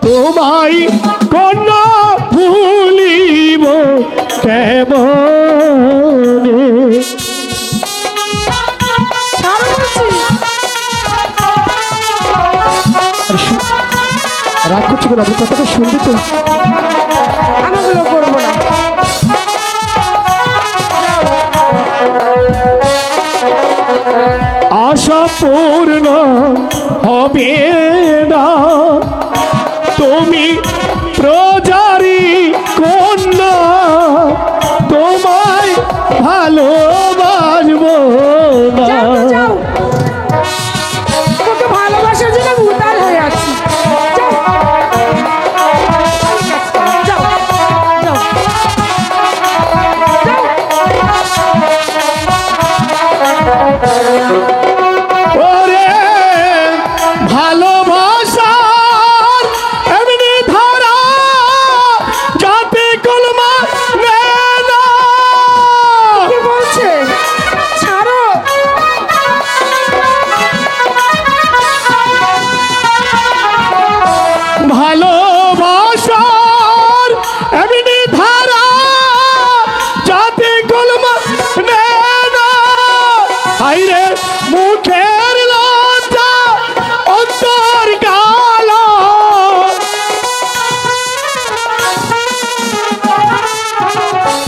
তোমায় কোন ভুলিব কেমনে। রাগ করছি কেন? আপনি কথাটা শুনবি তো? আমাগুলো করবো না। আশা পূর্ণ হবে না, তুমি প্রজারি কন্যা, তোমায় ভালোবাসবো না। যাও তো যাও, তোকে ভালোবাসার জন্য আমি উতাল হয়ে আছি। যাও। যাও, যাও। ওরে ভালোবাসার এমনি ধারা যাতে কলমা নেয় না। কি বলছে? ছাড়ো। ভালোবাসার এমনি ধারা যাতে কলমা নেয় না। হাইরে মুখের লজ্জা অন্তর কালো,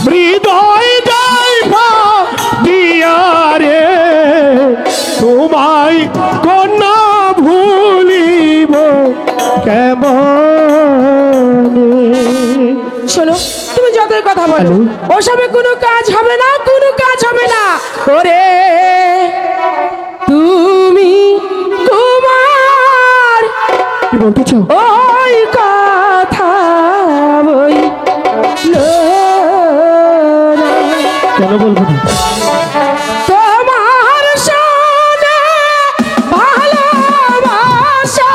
হৃদয় যাইবা দিয়া রে, তোমায় কন্যা ভুলিব কেমনে। শোনো, তুমি যতই কথা বলো ওসবে কোনো কাজ হবে না, কোনো কাজ হবে না। ওরে তুমি কুমার, কি বলতে চাও? ওই কথা বইল না। কেন বলবো না? তোমার সনে ভালোবাসা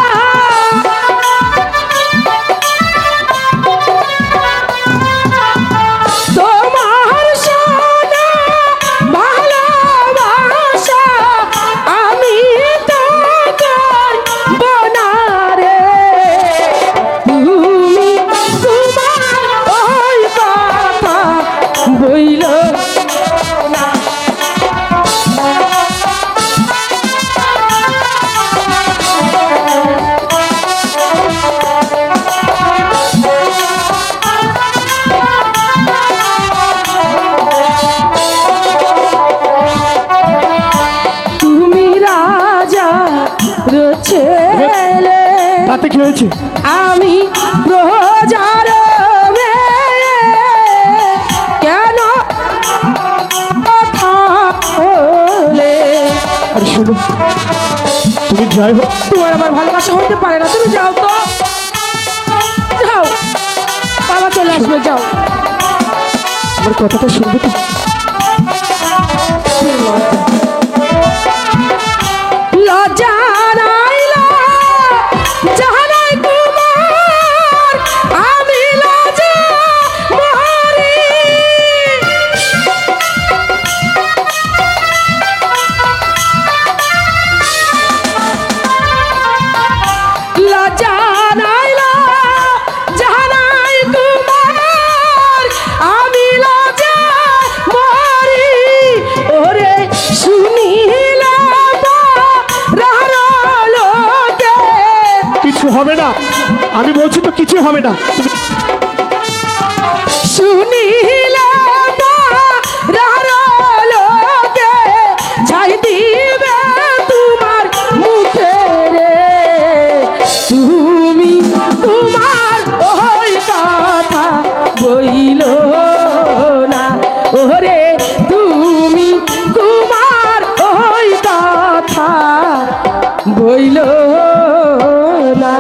তোমার সনে ভালোবাসা আমি তো করব না রে। তুমি তোমার ওই কথা বইল না। তুমি রাজা ছেলে, তাতে কি হয়েছে? আমি প্রজার মেয়ে, কেন কথা বলে? আর শুনো, তুমি যাই হোক, তোমার আমার ভালোবাসা হতে পারে না। তুমি যাও তো, যাও, বাবা চলে আসবে, যাও। আমার কথাটা শুনবে তো? লজ্জা নাইলা জাহানাই কুমার, আমি লজ্জা মহারি। লজ্জা নাইলা জাহানাই কুমার, আমি লজ্জা মহারি। ওরে শুনিলা কিছু হবে না, আমি বলছি তো কিছু হবে না। শুনিলে লোকে ছাই দিবে তোমার মুখে রে। তুমি তোমার ওই কথা বইল না। ওরে তুমি তোমার ওই কথা বইল না।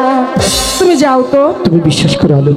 তুমি যাও তো। তুমি বিশ্বাস করো আলো,